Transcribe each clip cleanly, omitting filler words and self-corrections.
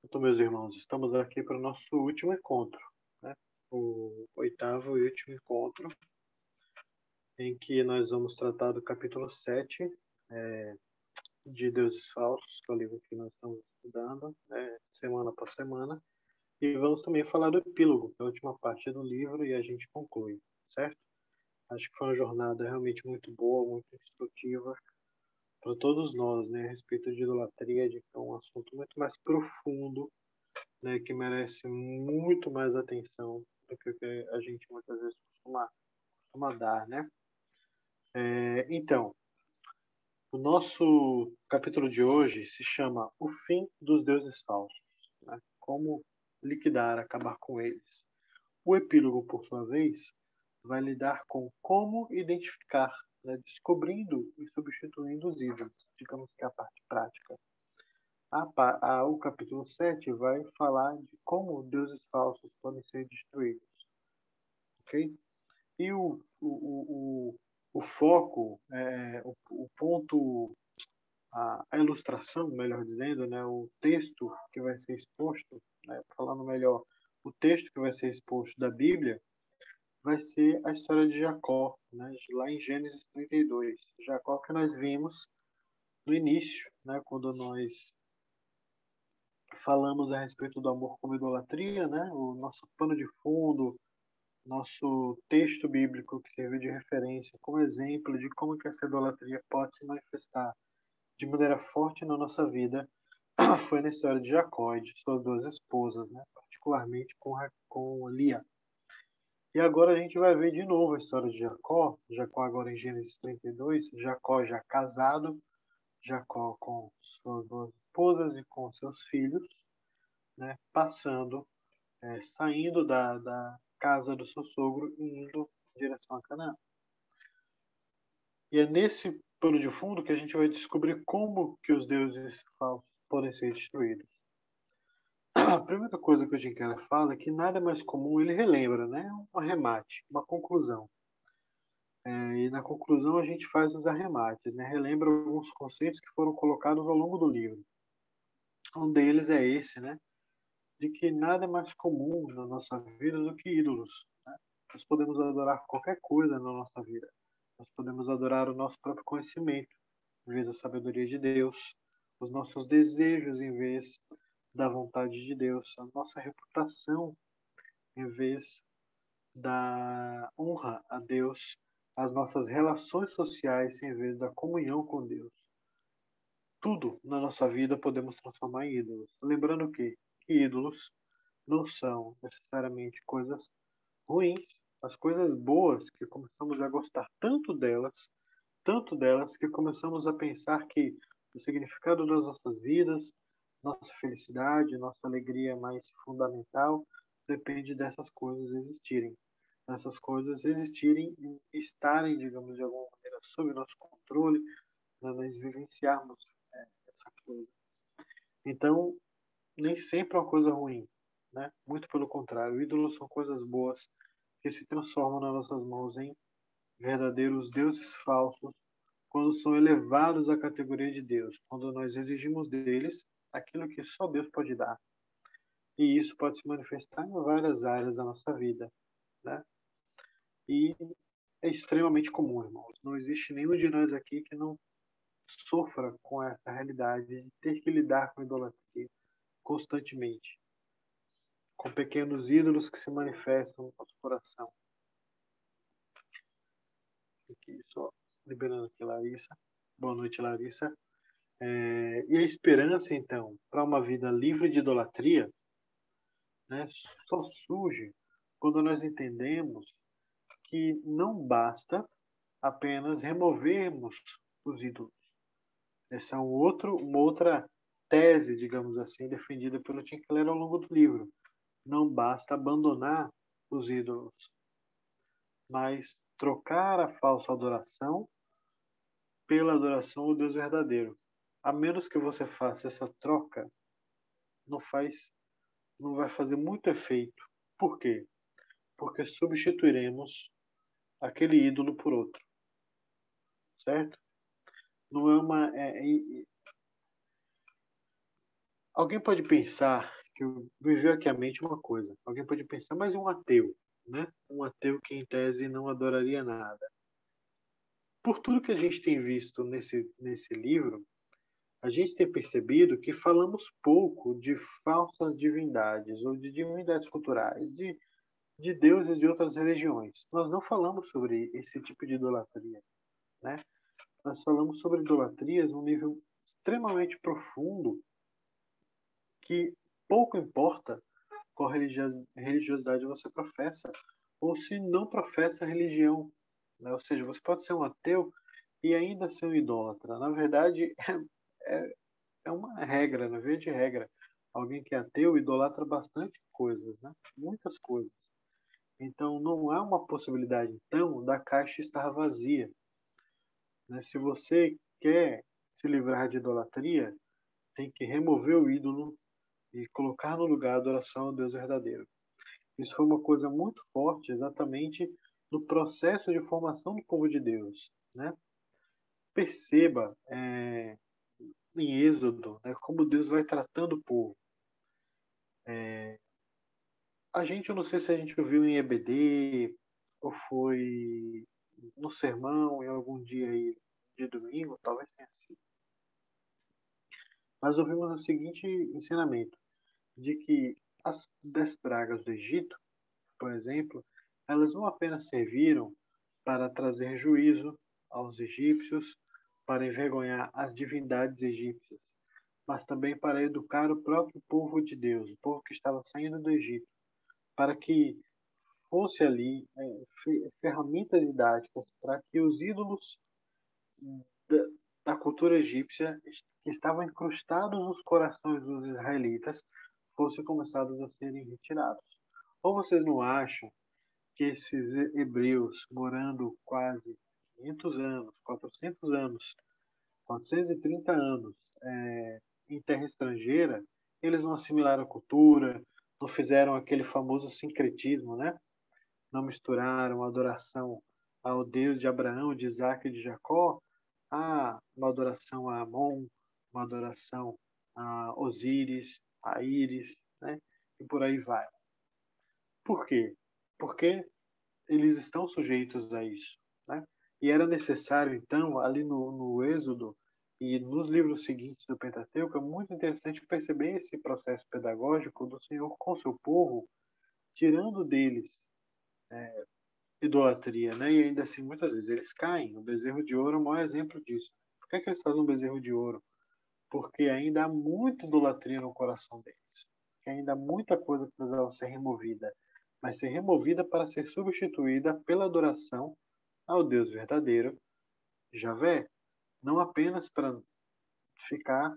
Então, meus irmãos, estamos aqui para o nosso último encontro, né? O oitavo e último encontro, em que nós vamos tratar do capítulo 7 de Deuses Falsos, que é o livro que nós estamos estudando, semana por semana, e vamos também falar do epílogo, que é a última parte do livro, e a gente conclui, certo? Acho que foi uma jornada realmente muito boa, muito instrutiva para todos nós, né, a respeito de idolatria, de que é um assunto muito mais profundo, né, que merece muito mais atenção do que o que a gente muitas vezes costuma dar, né? Então, o nosso capítulo de hoje se chama O Fim dos Deuses Falsos, né? Como liquidar, acabar com eles. O epílogo, por sua vez, vai lidar com como identificar, né, descobrindo e substituindo os ídolos, digamos que é a parte prática. O capítulo 7 vai falar de como deuses falsos podem ser destruídos. Ok? E o foco, o ponto, a ilustração, melhor dizendo, né, o texto que vai ser exposto, né, falando melhor, o texto que vai ser exposto da Bíblia vai ser a história de Jacó, né, lá em Gênesis 32. Jacó que nós vimos no início, né, quando nós falamos a respeito do amor como idolatria, né, o nosso pano de fundo, nosso texto bíblico que serviu de referência como exemplo de como que essa idolatria pode se manifestar de maneira forte na nossa vida foi na história de Jacó e de suas duas esposas, né? Particularmente com Lia. E agora a gente vai ver de novo a história de Jacó, Jacó agora em Gênesis 32, Jacó já casado, Jacó com suas duas esposas e com seus filhos, né? Saindo da casa do seu sogro e indo em direção a Canaã. E é nesse pano de fundo que a gente vai descobrir como que os deuses falsos podem ser destruídos. A primeira coisa que o Jim Keller fala é que nada é mais comum, ele relembra, né? Um arremate, uma conclusão. E na conclusão a gente faz os arremates, né? Relembra alguns conceitos que foram colocados ao longo do livro. Um deles é esse, né? De que nada é mais comum na nossa vida do que ídolos. Né? Nós podemos adorar qualquer coisa na nossa vida. Nós podemos adorar o nosso próprio conhecimento, em vez da sabedoria de Deus, os nossos desejos, em vez da vontade de Deus, a nossa reputação, em vez da honra a Deus, as nossas relações sociais, em vez da comunhão com Deus. Tudo na nossa vida podemos transformar em ídolos. Lembrando que ídolos não são necessariamente coisas ruins, as coisas boas que começamos a gostar tanto delas que começamos a pensar que o significado das nossas vidas, nossa felicidade, nossa alegria mais fundamental depende dessas coisas existirem. Essas coisas existirem e estarem, digamos, de alguma maneira sob nosso controle, para nós vivenciarmos essa coisa. Então, nem sempre é uma coisa ruim, né? Muito pelo contrário, ídolos são coisas boas que se transformam nas nossas mãos em verdadeiros deuses falsos quando são elevados à categoria de Deus, quando nós exigimos deles aquilo que só Deus pode dar. E isso pode se manifestar em várias áreas da nossa vida, né? E é extremamente comum, irmãos. Não existe nenhum de nós aqui que não sofra com essa realidade de ter que lidar com idolatria constantemente, com pequenos ídolos que se manifestam no nosso coração. Aqui, só liberando aqui, Larissa. Boa noite, Larissa. E a esperança, então, para uma vida livre de idolatria, né, só surge quando nós entendemos que não basta apenas removermos os ídolos. Essa é uma outra tese, digamos assim, defendida pelo Tim Keller ao longo do livro. Não basta abandonar os ídolos, mas trocar a falsa adoração pela adoração ao Deus verdadeiro. A menos que você faça essa troca, não vai fazer muito efeito. Por quê? Porque substituiremos aquele ídolo por outro, certo? Não é uma Alguém pode pensar, que me veio aqui à mente uma coisa, alguém pode pensar, mas um ateu, né? Um ateu que em tese não adoraria nada. Por tudo que a gente tem visto nesse livro, a gente tem percebido que falamos pouco de falsas divindades ou de divindades culturais, de deuses de outras religiões. Nós não falamos sobre esse tipo de idolatria, né? Nós falamos sobre idolatrias num nível extremamente profundo que pouco importa qual religiosidade você professa ou se não professa religião, né? Ou seja, você pode ser um ateu e ainda ser um idólatra. Na verdade, é, é uma regra, na via de regra. Alguém que é ateu idolatra bastante coisas, né? Muitas coisas. Então, não há uma possibilidade, então, da caixa estar vazia, né? Se você quer se livrar de idolatria, tem que remover o ídolo e colocar no lugar a adoração ao Deus verdadeiro. Isso foi uma coisa muito forte, exatamente no processo de formação do povo de Deus, né? Perceba em Êxodo, né, como Deus vai tratando o povo. Eu não sei se a gente ouviu em EBD ou foi no sermão em algum dia aí de domingo, talvez tenha sido. Mas ouvimos o seguinte ensinamento, de que as 10 pragas do Egito, por exemplo, elas não apenas serviram para trazer juízo aos egípcios, para envergonhar as divindades egípcias, mas também para educar o próprio povo de Deus, o povo que estava saindo do Egito, para que fosse ali ferramentas didáticas para que os ídolos da, da cultura egípcia que estavam incrustados nos corações dos israelitas fossem começados a serem retirados. Ou vocês não acham que esses hebreus morando quase 500 anos, 400 anos, 430 anos em terra estrangeira, eles não assimilaram a cultura, não fizeram aquele famoso sincretismo, né? Não misturaram a adoração ao Deus de Abraão, de Isaac e de Jacó a uma adoração a Amon, uma adoração a Osíris, a Íris, né? E por aí vai. Por quê? Porque eles estão sujeitos a isso, né? E era necessário, então, ali no Êxodo e nos livros seguintes do Pentateuco, é muito interessante perceber esse processo pedagógico do Senhor com seu povo, tirando deles idolatria, né? E ainda assim, muitas vezes eles caem. O bezerro de ouro é o maior exemplo disso. Por que eles fazem um bezerro de ouro? Porque ainda há muita idolatria no coração deles. Que ainda há muita coisa que precisava ser removida, mas ser removida para ser substituída pela adoração ao Deus verdadeiro, Javé, não apenas para ficar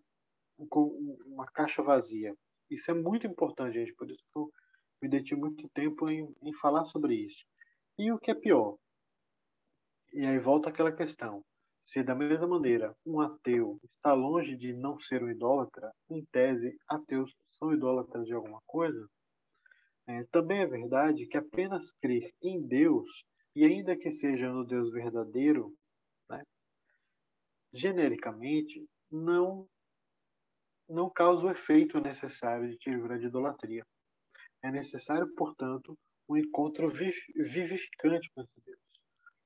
com uma caixa vazia. Isso é muito importante, gente, por isso que eu me dedico muito tempo em falar sobre isso. E o que é pior? E aí volta aquela questão. Se da mesma maneira um ateu está longe de não ser um idólatra, em tese, ateus são idólatras de alguma coisa, também é verdade que apenas crer em Deus, e ainda que seja no Deus verdadeiro, né, genericamente, não causa o efeito necessário de te livrar de idolatria. É necessário, portanto, um encontro vivificante com esse Deus.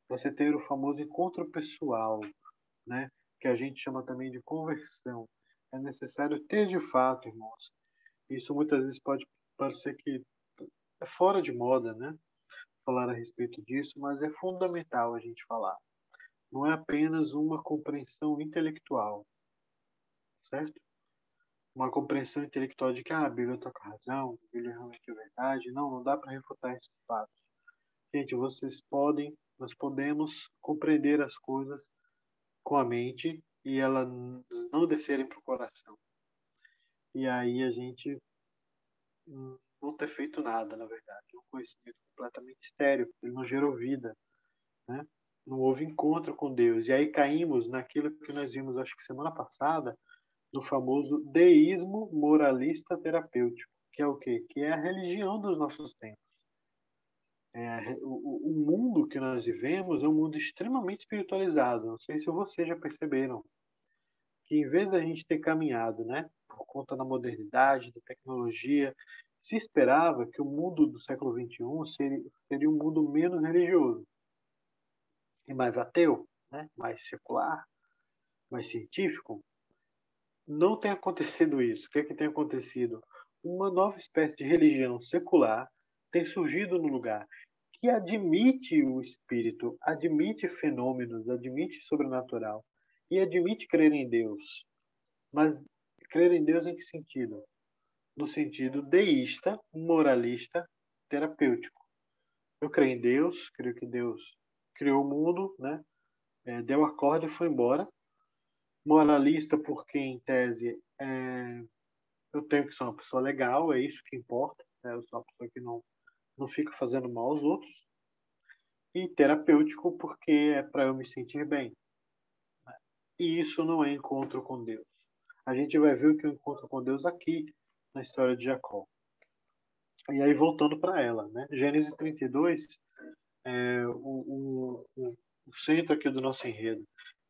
Você ter o famoso encontro pessoal, né, que a gente chama também de conversão. É necessário ter de fato, irmãos. Isso muitas vezes pode parecer que é fora de moda, né, falar a respeito disso, mas é fundamental a gente falar. Não é apenas uma compreensão intelectual, certo? Uma compreensão intelectual de que a Bíblia está com razão, a Bíblia realmente é verdade. Não, não dá para refutar esses fatos. Gente, nós podemos compreender as coisas com a mente e elas não descerem para o coração. E aí a gente não ter feito nada, na verdade. É um conhecimento completamente estéril, ele não gerou vida, né? Não houve encontro com Deus. E aí caímos naquilo que nós vimos, acho que semana passada, no famoso deísmo moralista terapêutico, que é o quê? Que é a religião dos nossos tempos. O mundo que nós vivemos é um mundo extremamente espiritualizado. Não sei se vocês já perceberam que em vez da gente ter caminhado, né, por conta da modernidade, da tecnologia, se esperava que o mundo do século XXI seria um mundo menos religioso e mais ateu, né, mais secular, mais científico. Não tem acontecido isso. O que é que tem acontecido? Uma nova espécie de religião secular tem surgido no lugar, que admite o espírito, admite fenômenos, admite sobrenatural e admite crer em Deus. Mas crer em Deus em que sentido? No sentido deísta, moralista, terapêutico. Eu creio em Deus, creio que Deus criou o mundo, né? Deu a corda e foi embora. Moralista porque, em tese, eu tenho que ser uma pessoa legal, é isso que importa. Né? Eu sou uma pessoa que não fica fazendo mal aos outros. E terapêutico porque é para eu me sentir bem. E isso não é encontro com Deus. A gente vai ver o que é o encontro com Deus aqui na história de Jacó. E aí, voltando para ela, né? Gênesis 32 é o centro aqui do nosso enredo.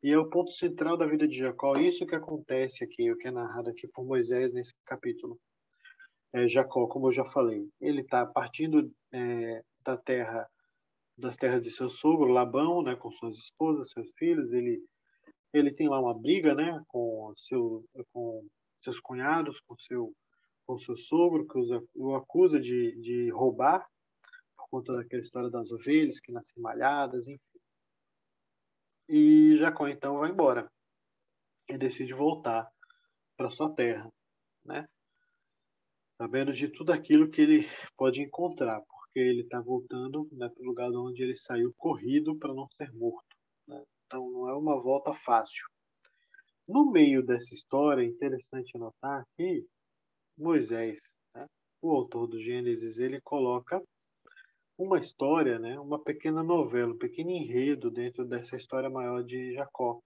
E é o ponto central da vida de Jacó. Isso que acontece aqui, o que é narrado aqui por Moisés nesse capítulo. Jacó, como eu já falei, ele está partindo das terras de seu sogro, Labão, né, com suas esposas, seus filhos. Ele tem lá uma briga, né, com seus cunhados, com seu sogro, que o acusa de roubar, por conta daquela história das ovelhas que nascem malhadas, enfim. E Jacó então vai embora e decide voltar para sua terra, né? Sabendo de tudo aquilo que ele pode encontrar, porque ele está voltando, né, para o lugar onde ele saiu corrido para não ser morto, né? Então não é uma volta fácil. No meio dessa história, é interessante notar que Moisés, né, o autor do Gênesis, ele coloca uma história, né, uma pequena novela, um pequeno enredo dentro dessa história maior de Jacó,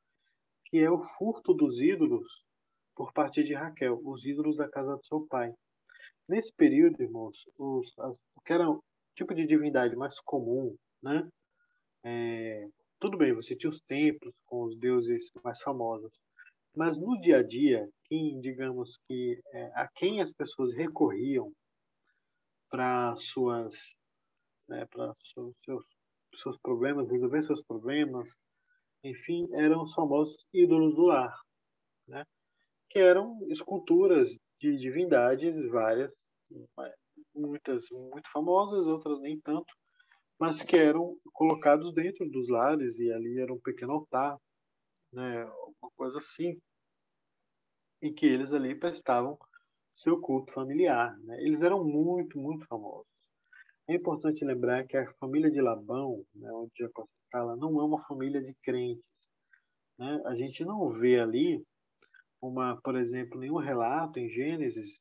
que é o furto dos ídolos por parte de Raquel, os ídolos da casa do seu pai. Nesse período, irmãos, o que era um tipo de divindade mais comum, né? Tudo bem, você tinha os templos com os deuses mais famosos, mas no dia a dia, digamos que a quem as pessoas recorriam para para seus problemas, resolver seus problemas, enfim, eram os famosos ídolos do lar, né? Que eram esculturas de divindades várias, muitas muito famosas, outras nem tanto, mas que eram colocados dentro dos lares e ali era um pequeno altar, né, uma coisa assim, em que eles ali prestavam seu culto familiar, né? Eles eram muito, muito famosos. É importante lembrar que a família de Labão, né, onde Jacó se fala, não é uma família de crentes, né? A gente não vê ali por exemplo, nenhum relato em Gênesis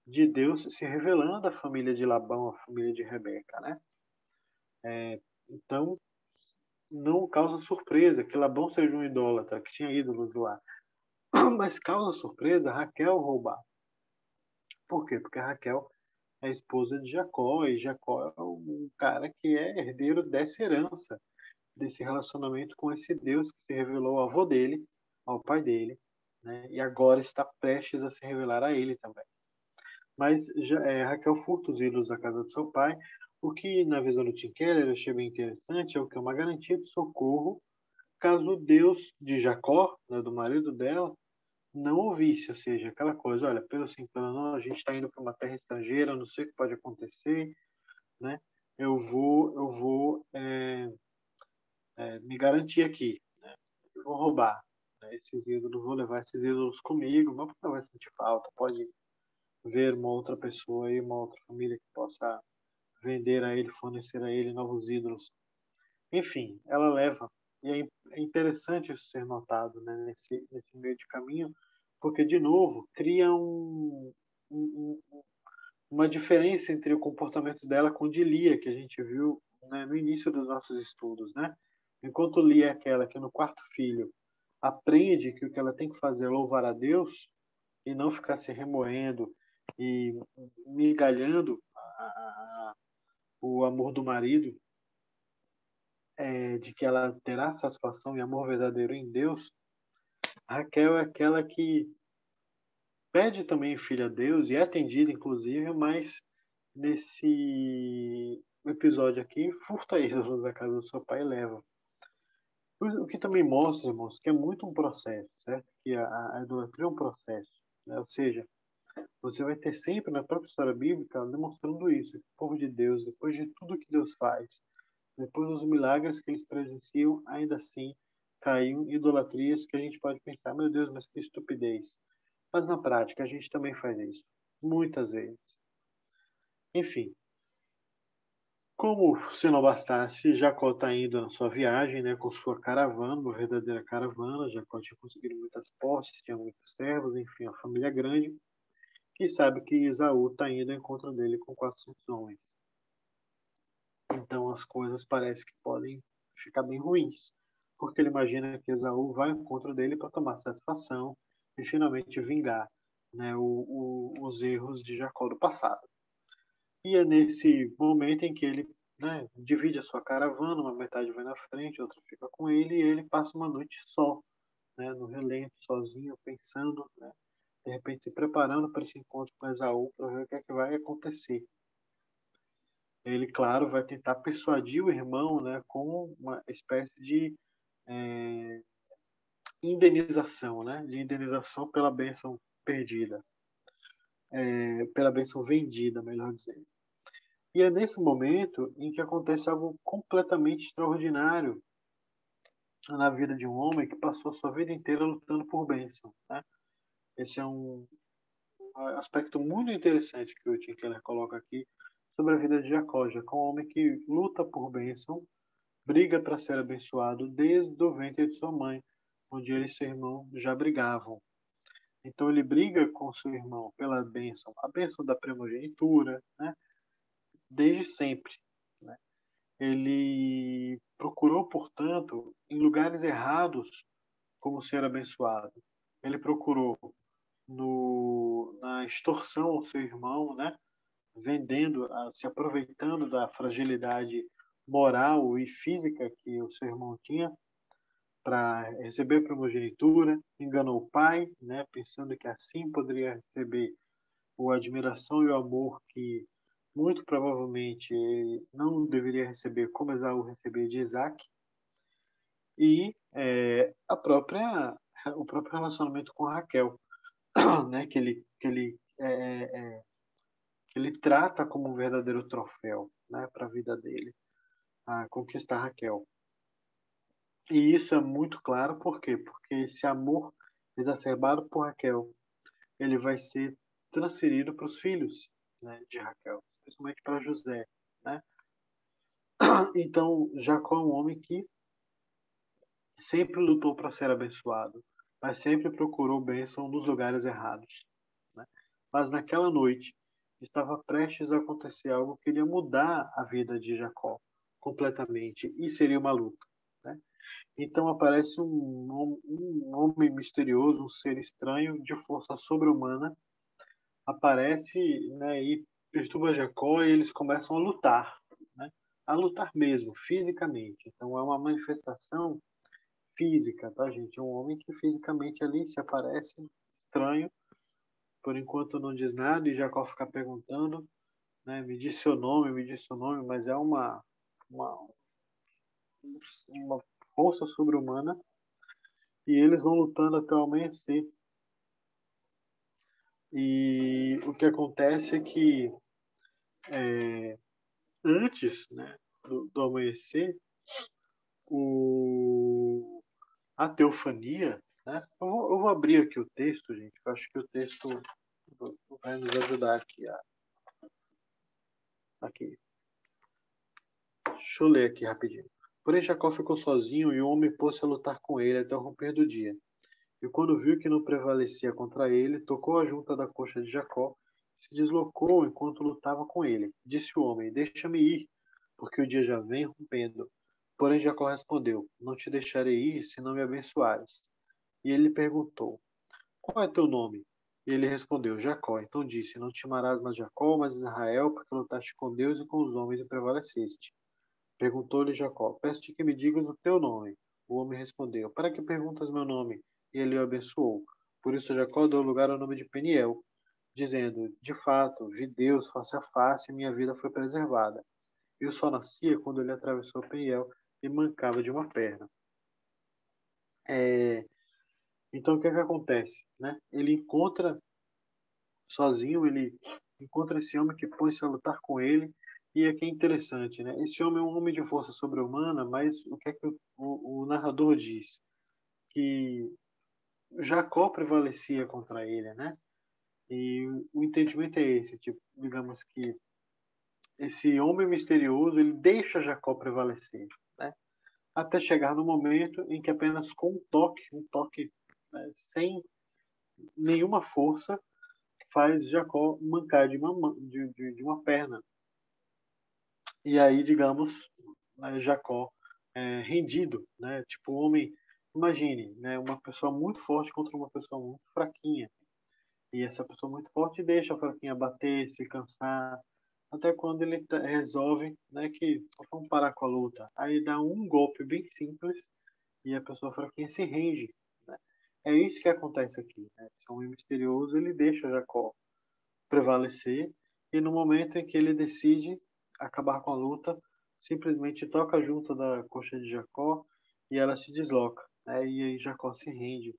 de Deus se revelando à família de Labão, à família de Rebeca, né? Então, não causa surpresa que Labão seja um idólatra, que tinha ídolos lá. Mas causa surpresa Raquel roubar. Por quê? Porque Raquel é a esposa de Jacó, e Jacó é um cara que é herdeiro dessa herança, desse relacionamento com esse Deus que se revelou ao avô dele, ao pai dele, né? E agora está prestes a se revelar a ele também. Mas Raquel furta os ídolos da casa do seu pai, o que na visão do Tim Keller eu achei bem interessante, é o que é uma garantia de socorro caso o Deus de Jacó, né, do marido dela, não ouvisse, ou seja, aquela coisa, olha, pelo sim, pelo não, a gente está indo para uma terra estrangeira, não sei o que pode acontecer, né? Eu vou me garantir aqui, né? Eu vou roubar, né, esses ídolos, vou levar esses ídolos comigo, não porque não vai sentir falta, pode ver uma outra pessoa aí, uma outra família que possa vender a ele, fornecer a ele novos ídolos. Enfim, ela leva. E é interessante isso ser notado, né, nesse meio de caminho, porque, de novo, cria um, uma diferença entre o comportamento dela com de Lia, que a gente viu, né, no início dos nossos estudos. Né? Enquanto Lia é aquela que no quarto filho aprende que o que ela tem que fazer é louvar a Deus e não ficar se remoendo e migalhando o amor do marido, de que ela terá satisfação e amor verdadeiro em Deus, Raquel é aquela que pede também filho a Deus e é atendida, inclusive, mas nesse episódio aqui, furta ídolos da casa do seu pai e leva. O que também mostra, irmãos, que é muito um processo, certo? Que a idolatria é um processo, né? Ou seja, você vai ter sempre na própria história bíblica demonstrando isso, que o povo de Deus, depois de tudo que Deus faz, depois dos milagres que eles presenciam, ainda assim caiu em idolatrias que a gente pode pensar, meu Deus, mas que estupidez. Mas na prática a gente também faz isso, muitas vezes. Enfim, como se não bastasse, Jacó está indo na sua viagem, né, com sua caravana, uma verdadeira caravana. Jacó tinha conseguido muitas posses, tinha muitos servos, enfim, a família grande. E sabe que Esaú está indo ao encontro dele com 400 homens. Então as coisas parecem que podem ficar bem ruins, porque ele imagina que Esaú vai ao encontro dele para tomar satisfação e finalmente vingar, né, os erros de Jacó do passado. E é nesse momento em que ele, né, divide a sua caravana, uma metade vai na frente, outra fica com ele, e ele passa uma noite só, né, no relento, sozinho, pensando, né, de repente se preparando para esse encontro com Esaú, para ver o que é que vai acontecer. Ele, claro, vai tentar persuadir o irmão, né, com uma espécie de é, indenização, né, de indenização pela bênção perdida, pela bênção vendida, melhor dizendo. E é nesse momento em que acontece algo completamente extraordinário na vida de um homem que passou a sua vida inteira lutando por bênção, né? Esse é um aspecto muito interessante que o Tim Keller coloca aqui sobre a vida de Jacó. Jacó é um homem que luta por bênção, briga para ser abençoado desde o ventre de sua mãe, onde ele e seu irmão já brigavam. Então ele briga com seu irmão pela bênção, a bênção da primogenitura, né? Desde sempre, né? Ele procurou, portanto, em lugares errados como ser abençoado. Ele procurou na extorsão ao seu irmão, né? Vendendo, se aproveitando da fragilidade moral e física que o seu irmão tinha para receber a primogenitura, enganou o pai, né? Pensando que assim poderia receber a admiração e o amor que muito provavelmente não deveria receber como Esaú recebia de Isaac, e o próprio relacionamento com Raquel, né, que ele trata como um verdadeiro troféu, né, para a vida dele, a conquistar Raquel. E isso é muito claro, por quê? Porque esse amor exacerbado por Raquel, ele vai ser transferido para os filhos, né, de Raquel, principalmente para José, né? Então, Jacó é um homem que sempre lutou para ser abençoado, mas sempre procurou bênção nos lugares errados, né? Mas naquela noite estava prestes a acontecer algo que iria mudar a vida de Jacó completamente, e seria uma luta, né? Então aparece um homem misterioso, um ser estranho de força sobre-humana, aparece, né, e perturba Jacó, e eles começam a lutar, né? A lutar mesmo, fisicamente. Então é uma manifestação física, tá, gente? É um homem que fisicamente ali se aparece estranho, por enquanto não diz nada, e Jacó fica perguntando, né? Me diz seu nome, mas é uma, uma força sobre-humana, e eles vão lutando até o amanhecer. E o que acontece é que antes, né, do amanhecer, a teofania, né? Eu vou abrir aqui o texto, gente. Eu acho que o texto vai nos ajudar aqui. Deixa eu ler aqui rapidinho. Porém, Jacó ficou sozinho e o homem pôs-se a lutar com ele até o romper do dia. E quando viu que não prevalecia contra ele, tocou a junta da coxa de Jacó, se deslocou enquanto lutava com ele. Disse o homem: Deixa-me ir, porque o dia já vem rompendo. Porém, Jacó respondeu: Não te deixarei ir se não me abençoares. E ele lhe perguntou: Qual é teu nome? E ele respondeu: Jacó. Então disse: Não te chamarás mais Jacó, mas Israel, porque lutaste com Deus e com os homens e prevaleceste. Perguntou-lhe Jacó: Peço-te que me digas o teu nome. O homem respondeu: Para que perguntas meu nome? e ele o abençoou. Por isso Jacó deu lugar ao nome de Peniel, dizendo: de fato, vi Deus face a face e minha vida foi preservada. Eu só nascia quando ele atravessou Peniel e mancava de uma perna. Então, o que é que acontece? Né? Ele encontra sozinho, ele encontra esse homem que põe-se a lutar com ele, e aqui é interessante, né? Esse homem é um homem de força sobre-humana, mas o que é que o narrador diz? Que Jacó prevalecia contra ele, né? E o entendimento é esse, tipo, digamos que esse homem misterioso, ele deixa Jacó prevalecer, né? Até chegar no momento em que apenas com um toque, né, sem nenhuma força, faz Jacó mancar de uma perna. E aí, digamos, né, Jacó rendido, né? Tipo, um homem, imagine, né, uma pessoa muito forte contra uma pessoa muito fraquinha. E essa pessoa muito forte deixa a fraquinha bater, se cansar, até quando ele resolve, né, que vamos parar com a luta. Aí dá um golpe bem simples e a pessoa fraquinha se rende, né? É isso que acontece aqui, né? Esse homem misterioso, ele deixa Jacó prevalecer e no momento em que ele decide acabar com a luta, simplesmente toca junto da coxa de Jacó e ela se desloca, né? E aí Jacó se rende.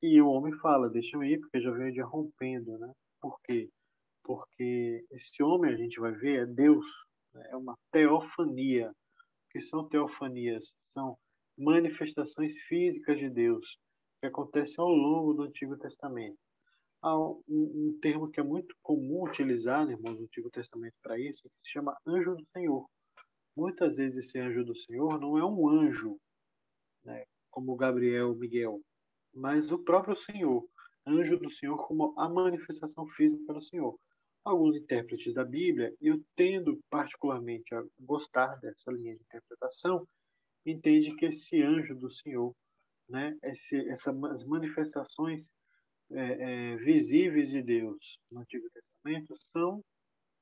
E o homem fala: deixa eu ir, porque já veio o dia rompendo, né? Por quê? Porque esse homem, a gente vai ver, é Deus, né? É uma teofania. O que são teofanias? São manifestações físicas de Deus que acontecem ao longo do Antigo Testamento. Há um termo que é muito comum utilizar, irmãos, no Antigo Testamento para isso, que se chama anjo do Senhor. Muitas vezes esse anjo do Senhor não é um anjo, né, como Gabriel, Miguel, mas o próprio Senhor, anjo do Senhor como a manifestação física do Senhor. Alguns intérpretes da Bíblia, eu tendo particularmente a gostar dessa linha de interpretação, entende que esse anjo do Senhor, né, essas manifestações visíveis de Deus no Antigo Testamento são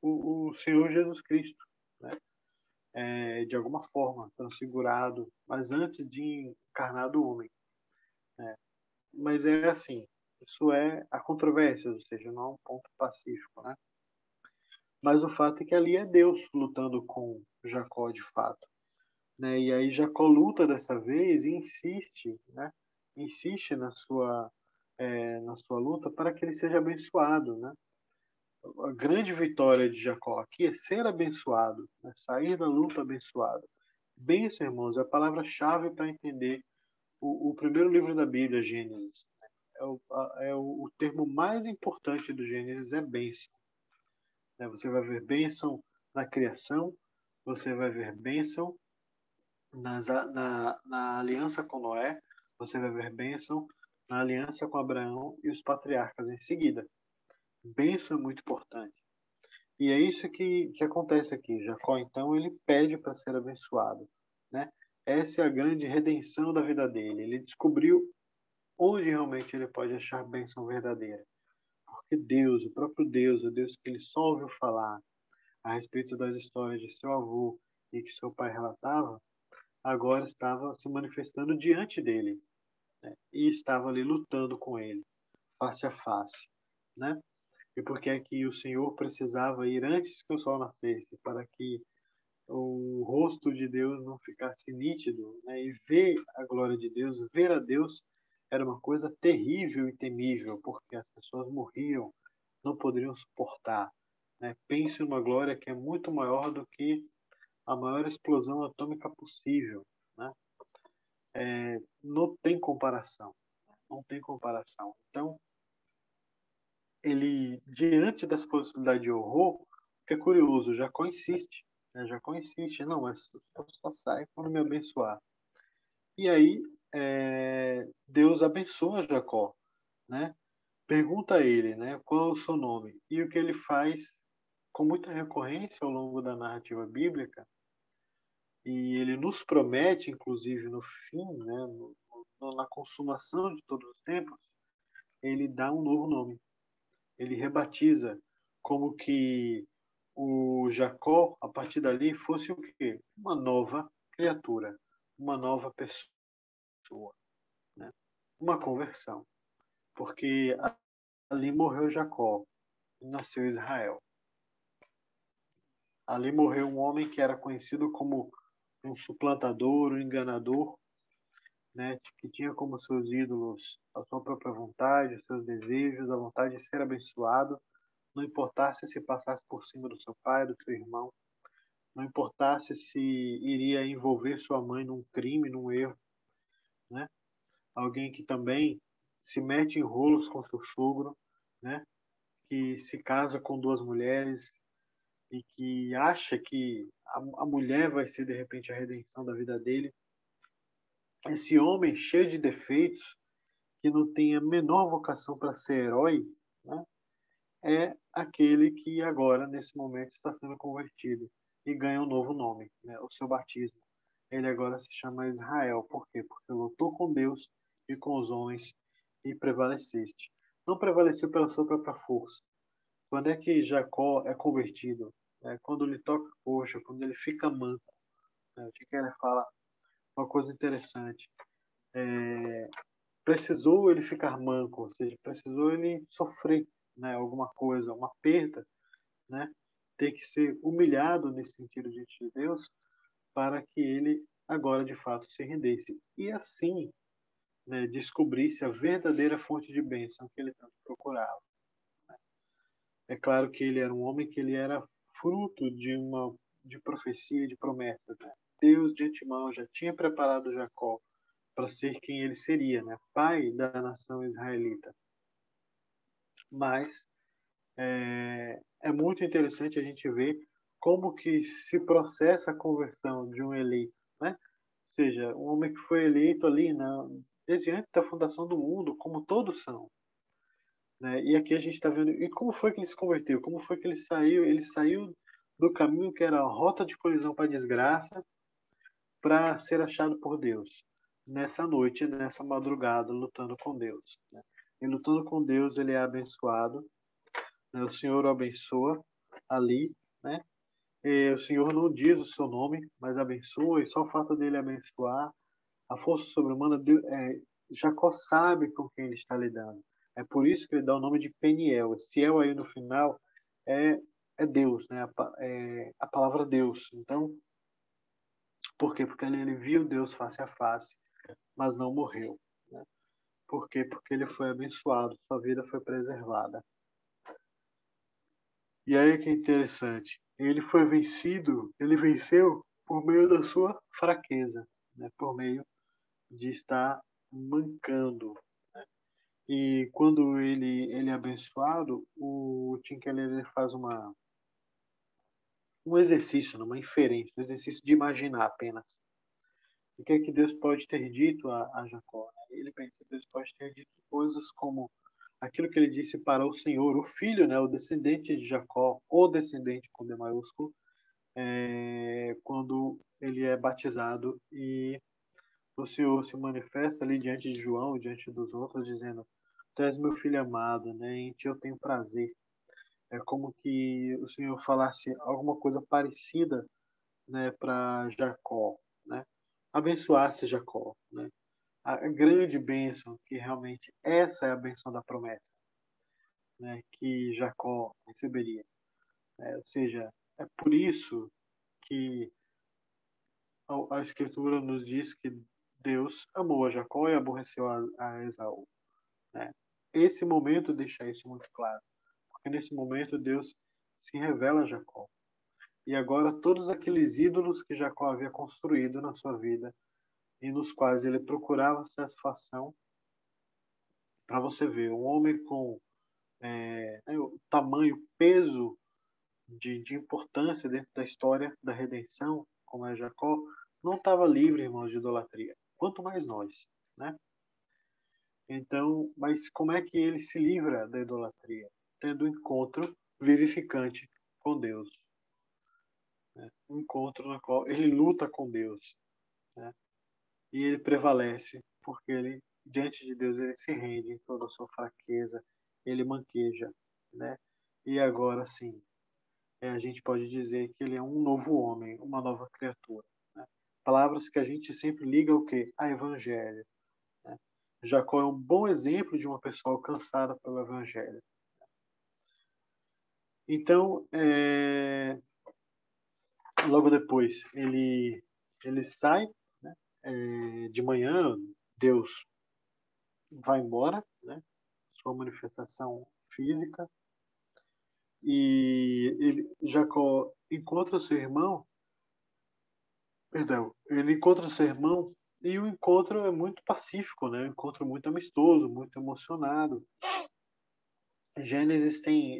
o Senhor Jesus Cristo, né? De alguma forma transfigurado, mas antes de encarnar do homem, né? Mas é assim, isso é a controvérsia, ou seja, não é um ponto pacífico, né? Mas o fato é que ali é Deus lutando com Jacó de fato, né? E aí Jacó luta dessa vez e insiste, né? Insiste na sua luta para que ele seja abençoado, né? A grande vitória de Jacó aqui é ser abençoado, né? Sair da luta abençoado. Bênção, irmãos, é a palavra-chave para entender o primeiro livro da Bíblia, Gênesis. O termo mais importante do Gênesis é bênção, né? Você vai ver bênção na criação, você vai ver bênção na aliança com Noé, você vai ver bênção na aliança com Abraão e os patriarcas em seguida. Bênção é muito importante. E é isso que acontece aqui. Jacó, então, ele pede para ser abençoado, né? Essa é a grande redenção da vida dele. Ele descobriu onde realmente ele pode achar bênção verdadeira. Porque Deus, o próprio Deus, o Deus que ele só ouviu falar a respeito das histórias de seu avô e que seu pai relatava, agora estava se manifestando diante dele, né? E estava ali lutando com ele, face a face, né? E porque é que o Senhor precisava ir antes que o sol nascesse, para que o rosto de Deus não ficasse nítido, né? E ver a glória de Deus, ver a Deus, era uma coisa terrível e temível, porque as pessoas morriam, não poderiam suportar, né? Pense numa glória que é muito maior do que a maior explosão atômica possível, né? Não tem comparação, não tem comparação. Então, ele, diante dessa possibilidade de horror, que é curioso, Jacó insiste, né? Jacó insiste, não, mas eu só saio quando me abençoar. E aí, Deus abençoa Jacó, né? Pergunta a ele, né, qual é o seu nome? E o que ele faz com muita recorrência ao longo da narrativa bíblica, e ele nos promete, inclusive no fim, né, na consumação de todos os tempos, ele dá um novo nome. Ele rebatiza como que o Jacó, a partir dali, fosse o quê? Uma nova criatura, uma nova pessoa, né? uma conversão, porque ali morreu Jacó e nasceu Israel. Ali morreu um homem que era conhecido como um suplantador, um enganador, né, que tinha como seus ídolos a sua própria vontade, os seus desejos, a vontade de ser abençoado, não importasse se passasse por cima do seu pai, do seu irmão, não importasse se iria envolver sua mãe num crime, num erro, né? Alguém que também se mete em rolos com seu sogro, né? Que se casa com duas mulheres e que acha que a mulher vai ser de repente a redenção da vida dele. Esse homem cheio de defeitos, que não tem a menor vocação para ser herói, né? É aquele que agora, nesse momento, está sendo convertido e ganha um novo nome, né? O seu batismo. Ele agora se chama Israel. Por quê? Porque lutou com Deus e com os homens e prevaleceste. Não prevaleceu pela sua própria força. Quando é que Jacó é convertido? É quando ele toca a coxa, quando ele fica manco. Né? O que ele fala? Uma coisa interessante. Precisou ele ficar manco, ou seja, precisou ele sofrer, né, alguma coisa, uma perda, né, ter que ser humilhado nesse sentido diante de Deus para que ele agora de fato se rendesse e assim, né, descobrisse a verdadeira fonte de bênção que ele tanto procurava. É claro que ele era um homem que ele era fruto de profecia, de promessas, né? Deus de antemão já tinha preparado Jacó para ser quem ele seria, né? Pai da nação israelita. Mas é muito interessante a gente ver como que se processa a conversão de um eleito, né? Ou seja, um homem que foi eleito ali desde antes da fundação do mundo, como todos são, né? E aqui a gente está vendo e como foi que ele se converteu, como foi que ele saiu? Ele saiu do caminho que era a rota de colisão para a desgraça, para ser achado por Deus nessa noite, nessa madrugada, lutando com Deus, né? E lutando com Deus, ele é abençoado, né? O Senhor o abençoa ali, né? E o Senhor não diz o seu nome, mas abençoa, e só o fato dele abençoar, a força sobre-humana, Jacó sabe com quem ele está lidando. É por isso que ele dá o nome de Peniel. Esse El aí no final é, é Deus, né? A palavra Deus. Então, por quê? Porque ele viu Deus face a face, mas não morreu, né? Por quê? Porque ele foi abençoado, sua vida foi preservada. E aí que é interessante, ele foi vencido, ele venceu por meio da sua fraqueza, né? Por meio de estar mancando. E quando ele é abençoado, o Tim Keller ele faz um exercício, uma inferência, um exercício de imaginar apenas. O que é que Deus pode ter dito a Jacó? Ele pensa que Deus pode ter dito coisas como aquilo que ele disse para o Senhor, o filho, né, o descendente de Jacó, o descendente com D maiúsculo, quando ele é batizado e o Senhor se manifesta ali diante de João, diante dos outros, dizendo: Tu és meu filho amado, né? Em ti eu tenho prazer. É como que o Senhor falasse alguma coisa parecida, né, para Jacó, né? Abençoasse Jacó, né? A grande bênção, que realmente essa é a bênção da promessa, né, que Jacó receberia. Ou seja, é por isso que a Escritura nos diz que Deus amou a Jacó e aborreceu a Esaú, né? Esse momento deixa isso muito claro, porque nesse momento Deus se revela a Jacó. E agora todos aqueles ídolos que Jacó havia construído na sua vida e nos quais ele procurava satisfação, para você ver, um homem com o tamanho, peso de importância dentro da história da redenção, como é Jacó, não estava livre, irmãos, de idolatria. Quanto mais nós, né? Então, mas como é que ele se livra da idolatria? Tendo um encontro vivificante com Deus, né? Um encontro no qual ele luta com Deus, né? E ele prevalece, porque ele, diante de Deus, ele se rende em toda a sua fraqueza, ele manqueja, né? E agora sim, a gente pode dizer que ele é um novo homem, uma nova criatura, né? Palavras que a gente sempre liga ao quê? A evangelho, né? Jacó é um bom exemplo de uma pessoa alcançada pelo Evangelho. Então, logo depois, ele sai, né? De manhã, Deus vai embora, né? Sua manifestação física, e Jacó encontra seu irmão, perdão, ele encontra seu irmão, e o encontro é muito pacífico, né? Um encontro muito amistoso, muito emocionado. Gênesis tem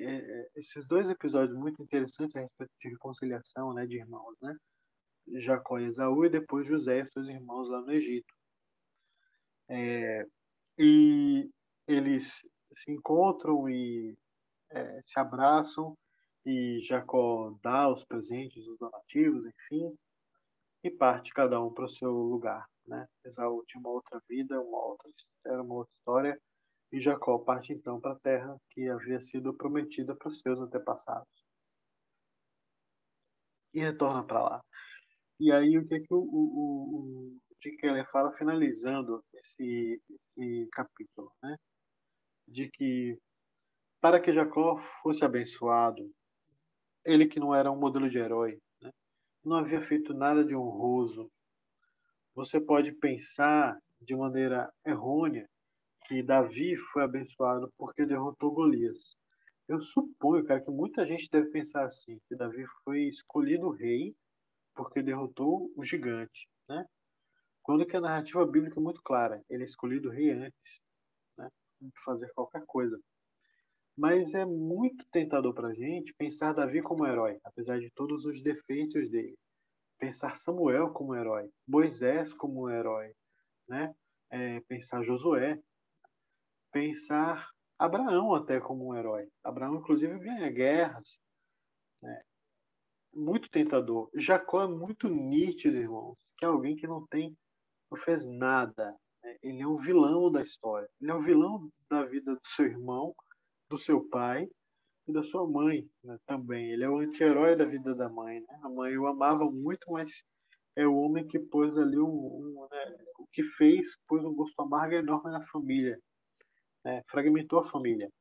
esses dois episódios muito interessantes a respeito de reconciliação, né, de irmãos, né? Jacó e Esaú, e depois José e seus irmãos lá no Egito. E eles se encontram e se abraçam, e Jacó dá os presentes, os donativos, enfim, e parte cada um para o seu lugar, né? Esaú tinha uma outra vida, era uma outra história, e Jacó parte então para a terra que havia sido prometida para os seus antepassados. E retorna para lá. E aí o que o Tim Keller fala, finalizando esse capítulo, né? De que para que Jacó fosse abençoado, ele que não era um modelo de herói, né? Não havia feito nada de honroso. Você pode pensar de maneira errônea que Davi foi abençoado porque derrotou Golias. Eu suponho, cara, que muita gente deve pensar assim, que Davi foi escolhido rei porque derrotou o gigante, né? Quando que a narrativa bíblica é muito clara, ele é escolhido rei antes, né, de fazer qualquer coisa. Mas é muito tentador para a gente pensar Davi como herói, apesar de todos os defeitos dele. Pensar Samuel como herói, Moisés como herói, né? Pensar Josué, pensar Abraão até como um herói. Abraão, inclusive, ganha guerras. Muito tentador. Jacó é muito nítido, irmãos, que é alguém que não fez nada. Né? Ele é um vilão da história. Ele é um vilão da vida do seu irmão, do seu pai e da sua mãe, né, também. Ele é o anti-herói da vida da mãe. Né? A mãe o amava muito, mas é o homem que pôs ali o que fez, pôs um gosto amargo enorme na família, né? Fragmentou a família.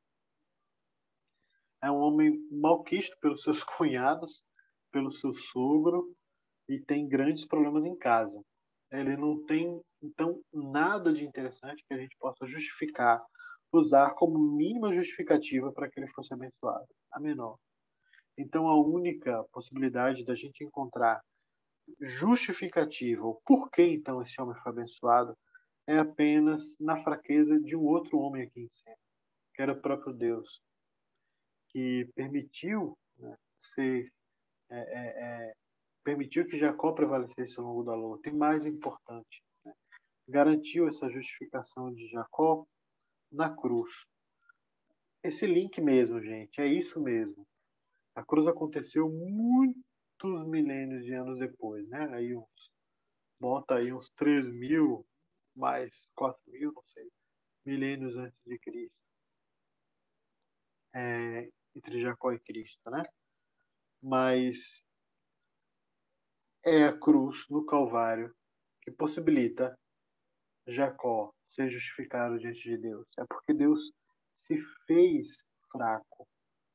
É um homem malquisto pelos seus cunhados, pelo seu sogro, e tem grandes problemas em casa. Ele não tem, então, nada de interessante que a gente possa justificar, usar como mínima justificativa para que ele fosse abençoado. A menor. Então, a única possibilidade da gente encontrar justificativa, o porquê então esse homem foi abençoado, é apenas na fraqueza de um outro homem aqui em cima, que era o próprio Deus, que permitiu, né, permitiu que Jacó prevalecesse ao longo da luta. E mais importante, né, garantiu essa justificação de Jacó na cruz. Esse link mesmo, gente, é isso mesmo. A cruz aconteceu muitos milênios de anos depois, né? Bota aí uns 3.000 mais 4.000, não sei, milênios antes de Cristo, entre Jacó e Cristo, né? Mas é a cruz no Calvário que possibilita Jacó ser justificado diante de Deus. É porque Deus se fez fraco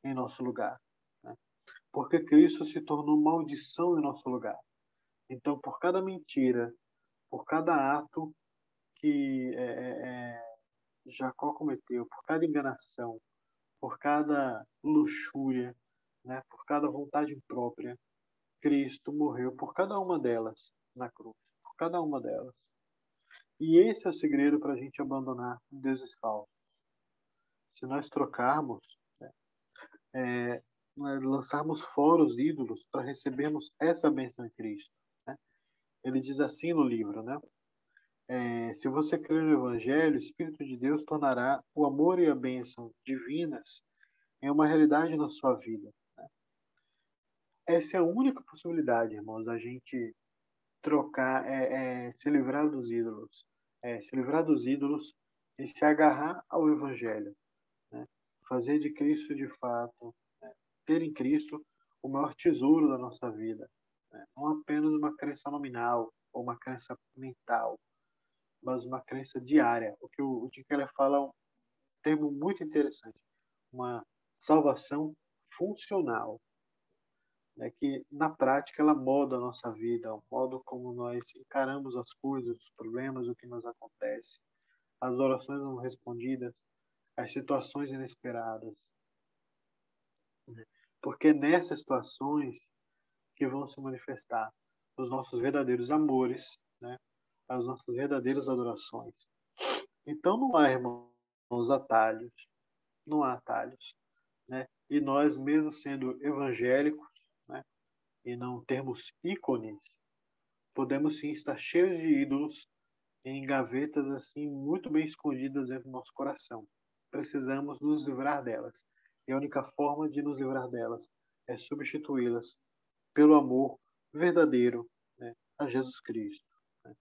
em nosso lugar, né? Porque Cristo se tornou maldição em nosso lugar. Então, por cada mentira, por cada ato que Jacó cometeu, por cada enganação, por cada luxúria, né, por cada vontade própria, Cristo morreu por cada uma delas na cruz, por cada uma delas. E esse é o segredo para a gente abandonar deuses falsos. Se nós trocarmos, lançarmos fora os ídolos para recebermos essa bênção em Cristo. Né? Ele diz assim no livro, né? Se você crer no Evangelho, o Espírito de Deus tornará o amor e a bênção divinas em uma realidade na sua vida. Né? Essa é a única possibilidade, irmãos, da gente trocar, se livrar dos ídolos. Se livrar dos ídolos e se agarrar ao Evangelho. Né? Fazer de Cristo, de fato, né? Ter em Cristo o maior tesouro da nossa vida. Né? Não apenas uma crença nominal ou uma crença mental, mas uma crença diária. O que o Tim Keller fala é um termo muito interessante, uma salvação funcional, né, que na prática ela molda a nossa vida, o modo como nós encaramos as coisas, os problemas, o que nos acontece, as orações não respondidas, as situações inesperadas, né? Porque nessas situações que vão se manifestar os nossos verdadeiros amores, né, as nossas verdadeiras adorações. Então não há, irmãos, atalhos, não há atalhos, né? E nós, mesmo sendo evangélicos, né, e não termos ícones, podemos sim estar cheios de ídolos em gavetas assim muito bem escondidas dentro do nosso coração. Precisamos nos livrar delas. E a única forma de nos livrar delas é substituí-las pelo amor verdadeiro, né, a Jesus Cristo, né?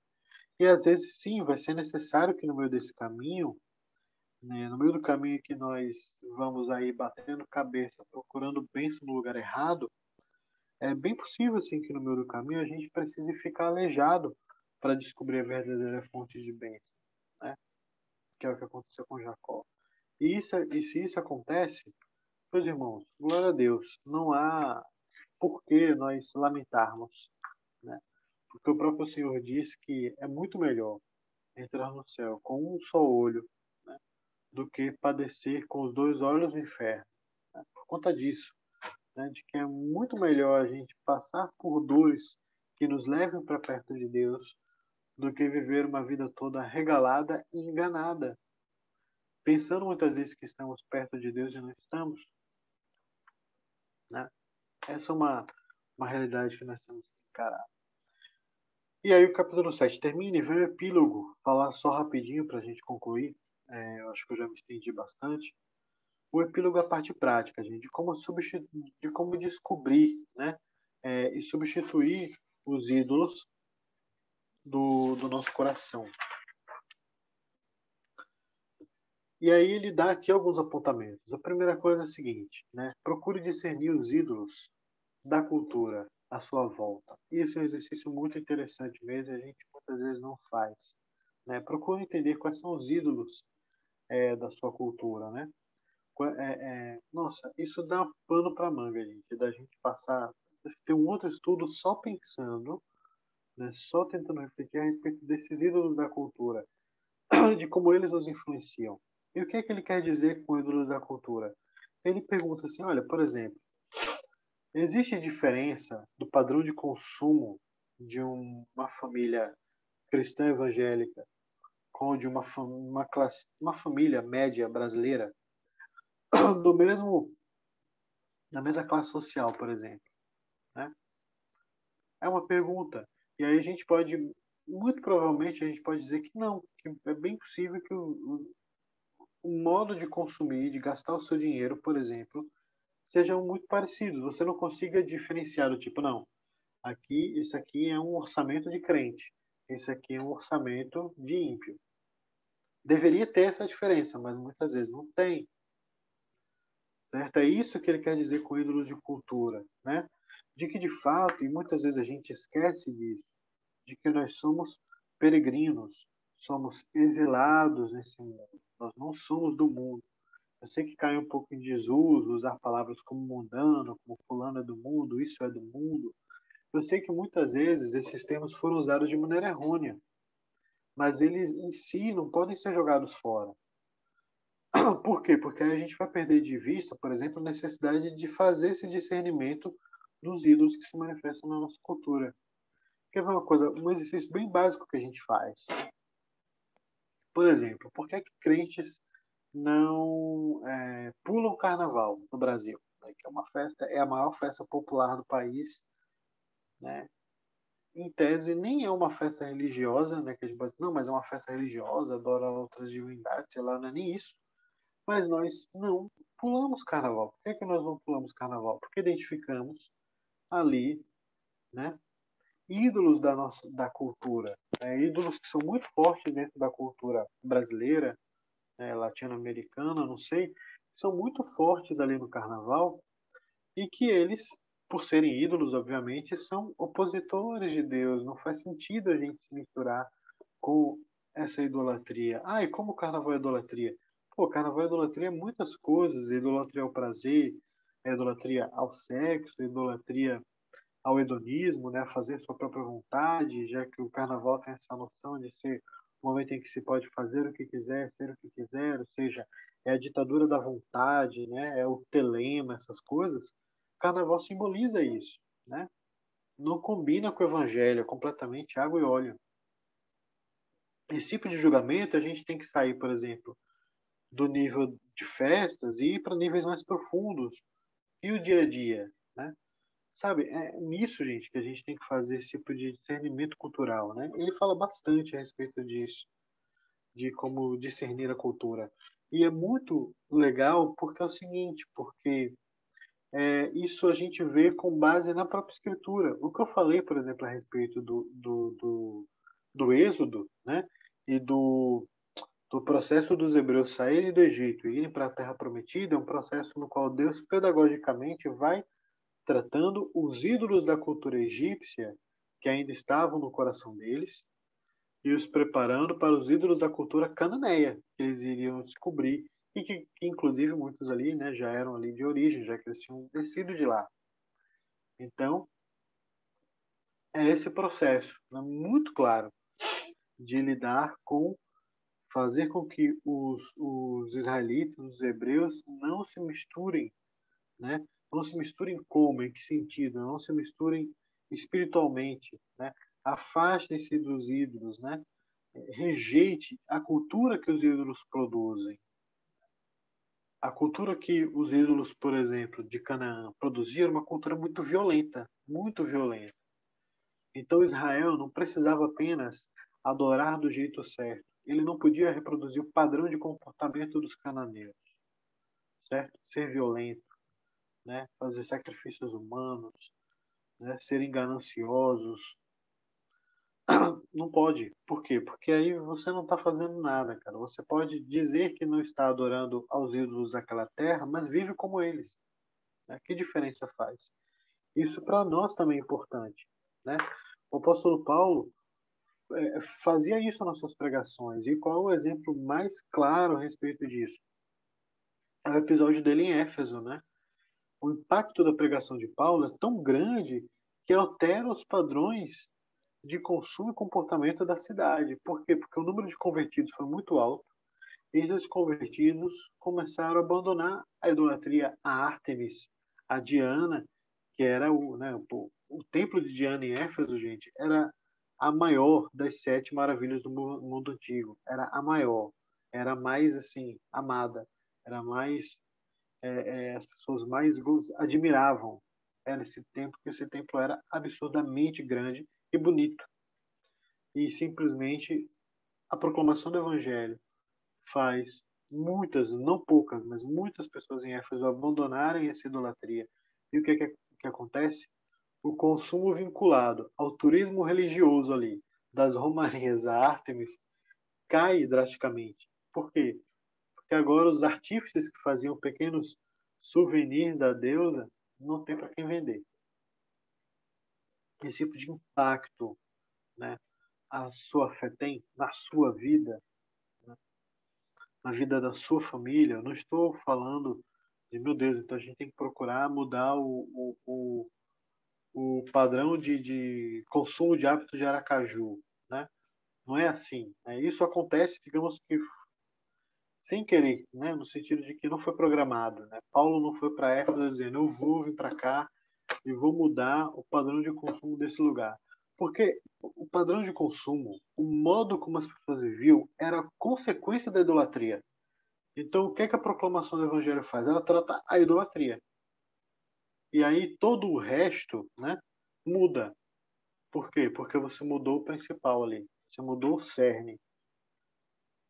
E às vezes sim, vai ser necessário que no meio desse caminho, né, no meio do caminho que nós vamos aí batendo cabeça, procurando bênção no lugar errado, é bem possível assim que no meio do caminho a gente precise ficar aleijado para descobrir a verdadeira fonte de bênção, né? Que é o que aconteceu com Jacó. E se isso acontece, meus irmãos, glória a Deus, não há por que nós lamentarmos, né? Porque o próprio Senhor diz que é muito melhor entrar no céu com um só olho, né, do que padecer com os dois olhos no inferno, né? Por conta disso, né, de que é muito melhor a gente passar por dores que nos levem para perto de Deus do que viver uma vida toda regalada e enganada, pensando muitas vezes que estamos perto de Deus e não estamos, né? Essa é uma realidade que nós temos que encarar. E aí o capítulo 7 termina e vem o epílogo, falar só rapidinho para a gente concluir. Eu acho que eu já me estendi bastante. O epílogo é a parte prática, gente, de como descobrir, né, e substituir os ídolos do nosso coração. E aí ele dá aqui alguns apontamentos. A primeira coisa é a seguinte, né, procure discernir os ídolos da cultura à sua volta. Isso é um exercício muito interessante mesmo, a gente muitas vezes não faz, né? Procure entender quais são os ídolos da sua cultura, né? Nossa, isso dá pano para manga, gente, da gente passar, ter um outro estudo só pensando, né, só tentando refletir a respeito desses ídolos da cultura, de como eles nos influenciam. E o que é que ele quer dizer com ídolos da cultura? Ele pergunta assim, olha, por exemplo, existe diferença do padrão de consumo de uma família cristã evangélica com o de uma família média brasileira do mesmo da mesma classe social, por exemplo, né? É uma pergunta. E aí a gente pode, muito provavelmente, a gente pode dizer que não, que é bem possível que o modo de consumir, de gastar o seu dinheiro, por exemplo, sejam muito parecidos. Você não consiga diferenciar do tipo, não, aqui, isso aqui é um orçamento de crente, esse aqui é um orçamento de ímpio. Deveria ter essa diferença, mas muitas vezes não tem. Certo? É isso que ele quer dizer com ídolos de cultura, né? De que de fato, e muitas vezes a gente esquece disso, de que nós somos peregrinos, somos exilados nesse mundo. Nós não somos do mundo. Eu sei que cai um pouco em desuso usar palavras como mundano, como fulano é do mundo, isso é do mundo. Eu sei que muitas vezes esses termos foram usados de maneira errônea, mas eles em si não podem ser jogados fora. Por quê? Porque a gente vai perder de vista, por exemplo, a necessidade de fazer esse discernimento dos ídolos que se manifestam na nossa cultura. Quer ver uma coisa, um exercício bem básico que a gente faz? Por exemplo, por que é que crentes não pulam carnaval no Brasil? Né, que é uma festa, é a maior festa popular do país, né? Em tese, nem é uma festa religiosa, né? Que a gente pode dizer, não, mas é uma festa religiosa, adora outras divindades, sei lá, não é nem isso. Mas nós não pulamos carnaval. Por que, é que nós não pulamos carnaval? Porque identificamos ali, né, ídolos da cultura, né, ídolos que são muito fortes dentro da cultura brasileira, né, latino-americana, não sei, são muito fortes ali no carnaval e que eles, por serem ídolos, obviamente, são opositores de Deus. Não faz sentido a gente se misturar com essa idolatria? Ah, e como o carnaval é idolatria? Pô, carnaval é idolatria é muitas coisas. Idolatria ao prazer, idolatria ao sexo, idolatria ao hedonismo, né? Fazer sua própria vontade, já que o carnaval tem essa noção de ser o momento em que se pode fazer o que quiser, ser o que quiser, ou seja, é a ditadura da vontade, né? É o telema, essas coisas. O carnaval simboliza isso, né? Não combina com o evangelho, é completamente água e óleo. Esse tipo de julgamento a gente tem que sair, por exemplo, do nível de festas e ir para níveis mais profundos. E o dia a dia, né? Sabe, é nisso, gente, que a gente tem que fazer esse tipo de discernimento cultural, né? Ele fala bastante a respeito disso, de como discernir a cultura. E é muito legal porque é o seguinte, porque isso a gente vê com base na própria escritura. O que eu falei, por exemplo, a respeito do Êxodo, né? E do processo dos hebreus saírem do Egito e irem para a Terra Prometida, é um processo no qual Deus pedagogicamente vai tratando os ídolos da cultura egípcia que ainda estavam no coração deles e os preparando para os ídolos da cultura cananeia que eles iriam descobrir e que inclusive muitos ali, né, já eram ali de origem, já que eles tinham descido de lá. Então, é esse processo, né, muito claro de lidar com fazer com que os israelitas, os hebreus, não se misturem, né? Não se misturem como, em que sentido? Não se misturem espiritualmente, né? Afastem-se dos ídolos, né? Rejeite a cultura que os ídolos produzem. A cultura que os ídolos, por exemplo, de Canaã produziam era uma cultura muito violenta, muito violenta. Então Israel não precisava apenas adorar do jeito certo. Ele não podia reproduzir o padrão de comportamento dos cananeus, certo? Ser violento, né? Fazer sacrifícios humanos, né? Serem gananciosos. Não pode. Por quê? Porque aí você não está fazendo nada, cara. Você pode dizer que não está adorando aos ídolos daquela terra, mas vive como eles. Né? Que diferença faz? Isso para nós também é importante, né? O apóstolo Paulo fazia isso nas suas pregações. E qual é o exemplo mais claro a respeito disso? É o episódio dele em Éfeso, né? O impacto da pregação de Paulo é tão grande que altera os padrões de consumo e comportamento da cidade. Por quê? Porque o número de convertidos foi muito alto e esses convertidos começaram a abandonar a idolatria a Ártemis, a Diana, que era o templo de Diana em Éfeso, gente, era a maior das 7 maravilhas do mundo antigo. Era a maior, era a mais assim amada, era mais as pessoas mais admiravam. Era esse templo, porque esse templo era absurdamente grande e bonito. E simplesmente a proclamação do Evangelho faz muitas, não poucas, mas muitas pessoas em Éfeso abandonarem essa idolatria. E o que acontece? O consumo vinculado ao turismo religioso ali, das romarias a Ártemis, cai drasticamente. Por quê? Porque agora os artífices que faziam pequenos souvenirs da deusa não tem para quem vender. Esse tipo de impacto, né, a sua fé tem na sua vida, né, na vida da sua família. Eu não estou falando de, meu Deus, então a gente tem que procurar mudar o padrão de consumo de hábitos de Aracaju, né? Não é assim. Né? Isso acontece, digamos que sem querer, né? No sentido de que não foi programado. Né? Paulo não foi para Éfeso dizendo eu vou vir para cá e vou mudar o padrão de consumo desse lugar. Porque o padrão de consumo, o modo como as pessoas viviam, era consequência da idolatria. Então, o que, é que a proclamação do Evangelho faz? Ela trata a idolatria. E aí todo o resto, né, muda. Por quê? Porque você mudou o principal ali. Você mudou o cerne,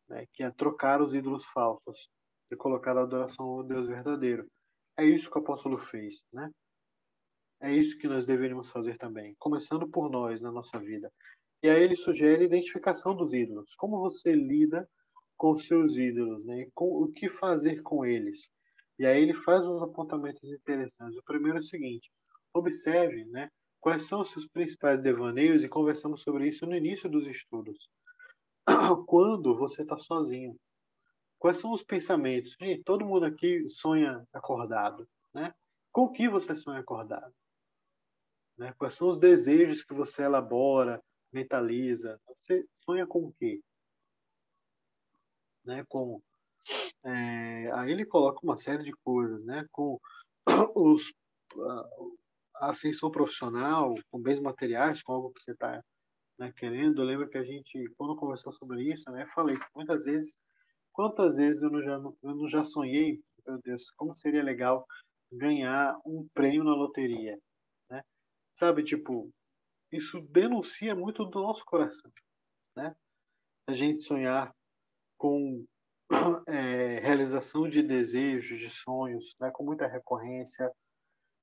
né, que é trocar os ídolos falsos e colocar a adoração ao Deus verdadeiro. É isso que o apóstolo fez, né? É isso que nós deveríamos fazer também, começando por nós na nossa vida. E aí ele sugere a identificação dos ídolos. Como você lida com os seus ídolos, né? E com o que fazer com eles. E aí ele faz uns apontamentos interessantes. O primeiro é o seguinte: observe, né, quais são os seus principais devaneios e conversamos sobre isso no início dos estudos. quando você está sozinho. Quais são os pensamentos? Gente, todo mundo aqui sonha acordado, né? Com o que você sonha acordado? Né? Quais são os desejos que você elabora, mentaliza? Você sonha com o quê? Né? Aí ele coloca uma série de coisas, né? Com os, a ascensão profissional, com bens materiais, com algo que você está, né, querendo. Eu lembro que a gente, quando conversou sobre isso, né, falei que muitas vezes, quantas vezes eu não já sonhei, meu Deus, como seria legal ganhar um prêmio na loteria, né? Sabe, tipo, isso denuncia muito do nosso coração, né? A gente sonhar com realização de desejos, de sonhos, né, com muita recorrência.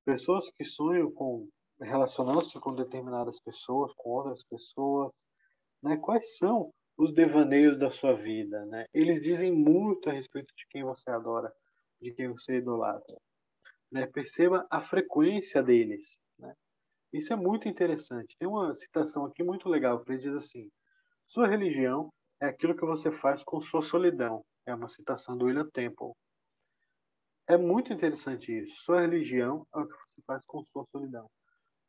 Pessoas que sonham com relacionando-se com determinadas pessoas, com outras pessoas, né? Quais são os devaneios da sua vida, né? Eles dizem muito a respeito de quem você adora, de quem você idolatra, né? Perceba a frequência deles, né? Isso é muito interessante. Tem uma citação aqui muito legal que ele diz assim: sua religião é aquilo que você faz com sua solidão. É uma citação do William Temple. É muito interessante isso. Sua religião é o que você faz com sua solidão.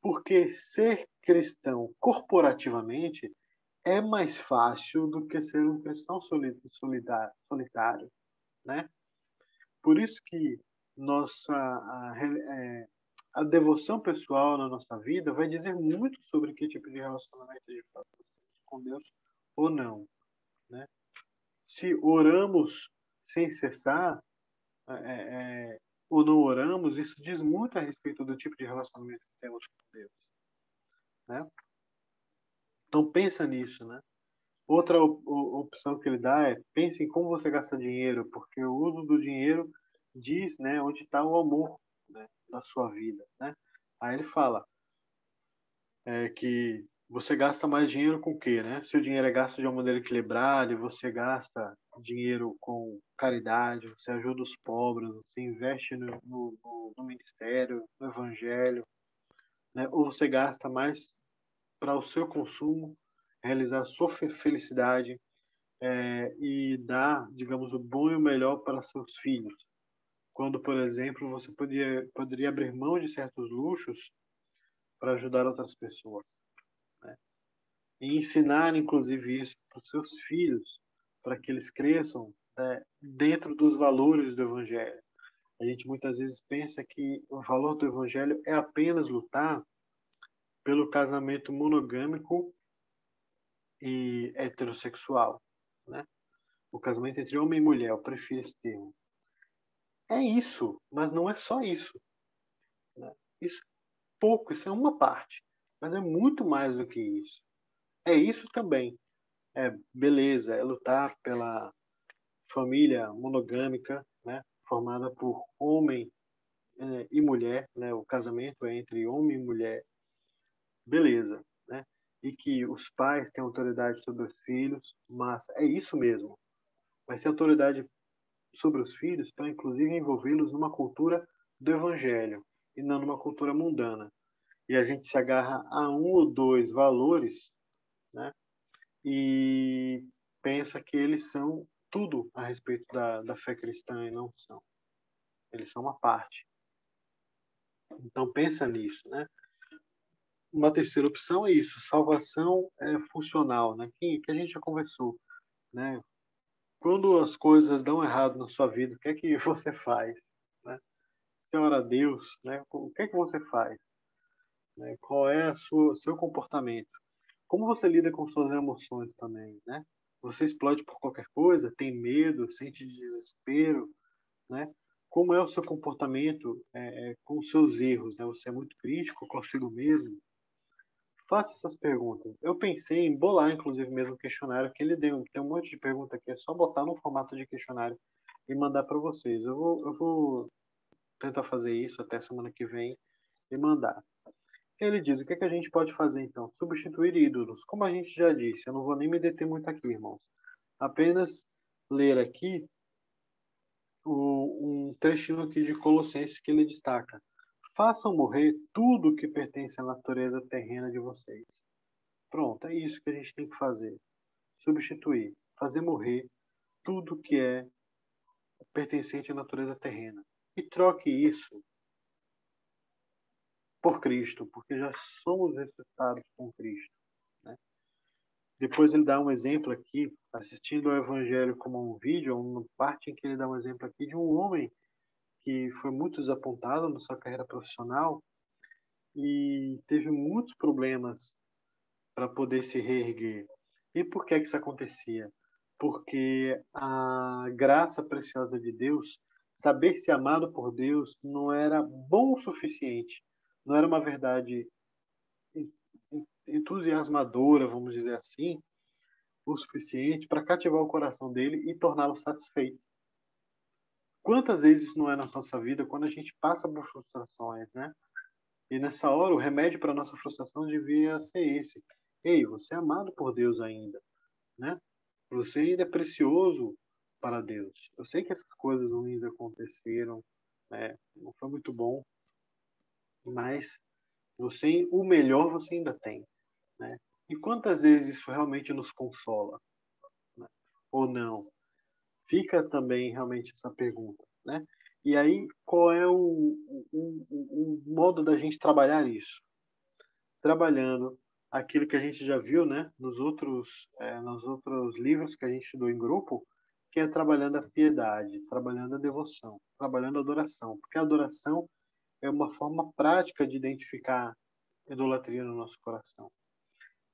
Porque ser cristão corporativamente é mais fácil do que ser um cristão solitário, né? Por isso que a devoção pessoal na nossa vida vai dizer muito sobre que tipo de relacionamento a gente faz com Deus ou não, né? Se oramos sem cessar, é, ou não oramos, isso diz muito a respeito do tipo de relacionamento que temos com Deus, né? Então pensa nisso, né? Outra opção que ele dá é pense em como você gasta dinheiro, porque o uso do dinheiro diz, né, onde está o amor, né, da sua vida, né? Aí ele fala que você gasta mais dinheiro com o quê, né? Se o dinheiro é gasto de uma maneira equilibrada, você gasta dinheiro com caridade, você ajuda os pobres, você investe no ministério, no evangelho, né? Ou você gasta mais para o seu consumo, realizar a sua felicidade, e dar, digamos, o bom e o melhor para seus filhos. Quando, por exemplo, você poderia abrir mão de certos luxos para ajudar outras pessoas, né? E ensinar, inclusive, isso para os seus filhos, para que eles cresçam, né, dentro dos valores do Evangelho. A gente muitas vezes pensa que o valor do Evangelho é apenas lutar pelo casamento monogâmico e heterossexual, né? O casamento entre homem e mulher, eu prefiro esse termo. É isso, mas não é só isso, né? Isso é pouco, isso é uma parte, mas é muito mais do que isso. É isso também. É beleza, é lutar pela família monogâmica, né? Formada por homem e mulher, né? O casamento é entre homem e mulher, beleza, né? E que os pais têm autoridade sobre os filhos, mas é isso mesmo. Mas se autoridade sobre os filhos para inclusive envolvê-los numa cultura do evangelho e não numa cultura mundana. E a gente se agarra a um ou dois valores, né? E pensa que eles são tudo a respeito da fé cristã e não são. Eles são uma parte. Então pensa nisso, né? Uma terceira opção é isso, salvação funcional, né? Que a gente já conversou, né? Quando as coisas dão errado na sua vida, o que é que você faz, né? Você ora a Deus, né? O que é que você faz? Né? Qual é seu comportamento? Como você lida com suas emoções também, né? Você explode por qualquer coisa, tem medo, sente desespero, né? Como é o seu comportamento com os seus erros, né? Você é muito crítico consigo mesmo? Faça essas perguntas. Eu pensei em bolar, inclusive, mesmo um questionário que ele deu. Tem um monte de pergunta aqui, é só botar no formato de questionário e mandar para vocês. Eu vou tentar fazer isso até semana que vem e mandar. Ele diz, o que é que a gente pode fazer então? Substituir ídolos. Como a gente já disse, eu não vou nem me deter muito aqui, irmãos. Apenas ler aqui um trechinho aqui de Colossenses que ele destaca. Façam morrer tudo que pertence à natureza terrena de vocês. Pronto, é isso que a gente tem que fazer. substituir, fazer morrer tudo que é pertencente à natureza terrena. E troque isso por Cristo, porque já somos ressuscitados com Cristo, né? Depois ele dá um exemplo aqui, assistindo ao Evangelho como um vídeo, uma parte em que ele dá um exemplo aqui de um homem que foi muito desapontado na sua carreira profissional e teve muitos problemas para poder se reerguer. E por que isso acontecia? Porque a graça preciosa de Deus, saber-se amado por Deus, não era bom o suficiente. Não era uma verdade entusiasmadora, vamos dizer assim, o suficiente para cativar o coração dele e torná-lo satisfeito. Quantas vezes não é na nossa vida quando a gente passa por frustrações, né? E nessa hora o remédio para nossa frustração devia ser esse. Ei, você é amado por Deus ainda, né? Você ainda é precioso para Deus. Eu sei que essas coisas ruins aconteceram, né? Não foi muito bom, mas o melhor você ainda tem, né? E quantas vezes isso realmente nos consola, né? Ou não? Fica também realmente essa pergunta, né? E aí, qual é o modo da gente trabalhar isso? Trabalhando aquilo que a gente já viu, né, nos outros livros que a gente estudou em grupo, que é trabalhando a piedade, trabalhando a devoção, trabalhando a adoração, porque a adoração é uma forma prática de identificar a idolatria no nosso coração.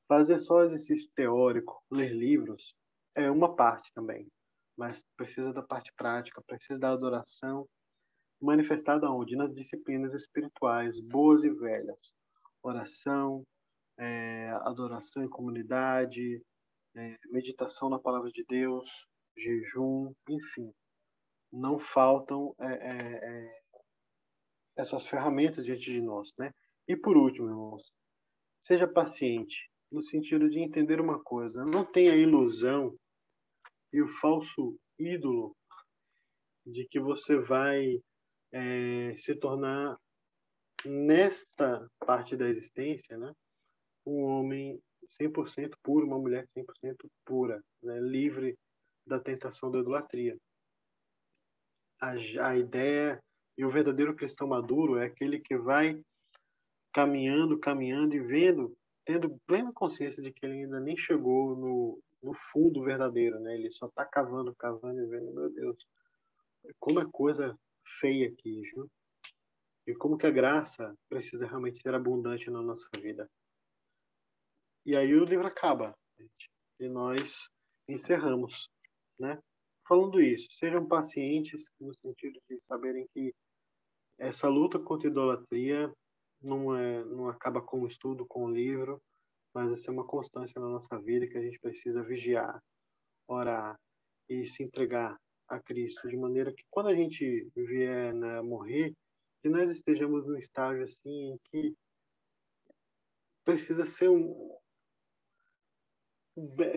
Fazer só exercício teórico, ler livros, é uma parte também, mas precisa da parte prática, precisa da adoração manifestada onde? Nas disciplinas espirituais, boas e velhas. Oração, adoração em comunidade, meditação na palavra de Deus, jejum, enfim. Não faltam essas ferramentas diante de nós, né? E por último, irmãos, seja paciente, no sentido de entender uma coisa. Não tenha a ilusão e o falso ídolo de que você vai se tornar, nesta parte da existência, né, um homem 100% puro, uma mulher 100% pura, né, livre da tentação da idolatria. A ideia e o verdadeiro cristão maduro é aquele que vai caminhando, caminhando e vendo, tendo plena consciência de que ele ainda nem chegou no fundo verdadeiro, né? Ele só está cavando, cavando e vendo, meu Deus, como é coisa feia aqui, viu? E como que a graça precisa realmente ser abundante na nossa vida. E aí o livro acaba, gente, e nós encerramos, né? Falando isso, sejam pacientes no sentido de saberem que essa luta contra a idolatria não acaba com o estudo, com o livro, mas essa é uma constância na nossa vida que a gente precisa vigiar, orar e se entregar a Cristo, de maneira que quando a gente vier, né, morrer, que nós estejamos num estágio assim em que precisa ser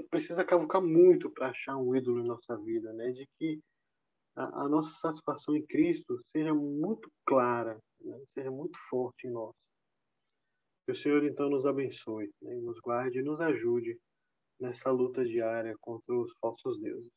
precisa cavucar muito para achar um ídolo em nossa vida, né? De que a nossa satisfação em Cristo seja muito clara, né? Seja muito forte em nós. Que o Senhor então nos abençoe, né? Nos guarde e nos ajude nessa luta diária contra os falsos deuses.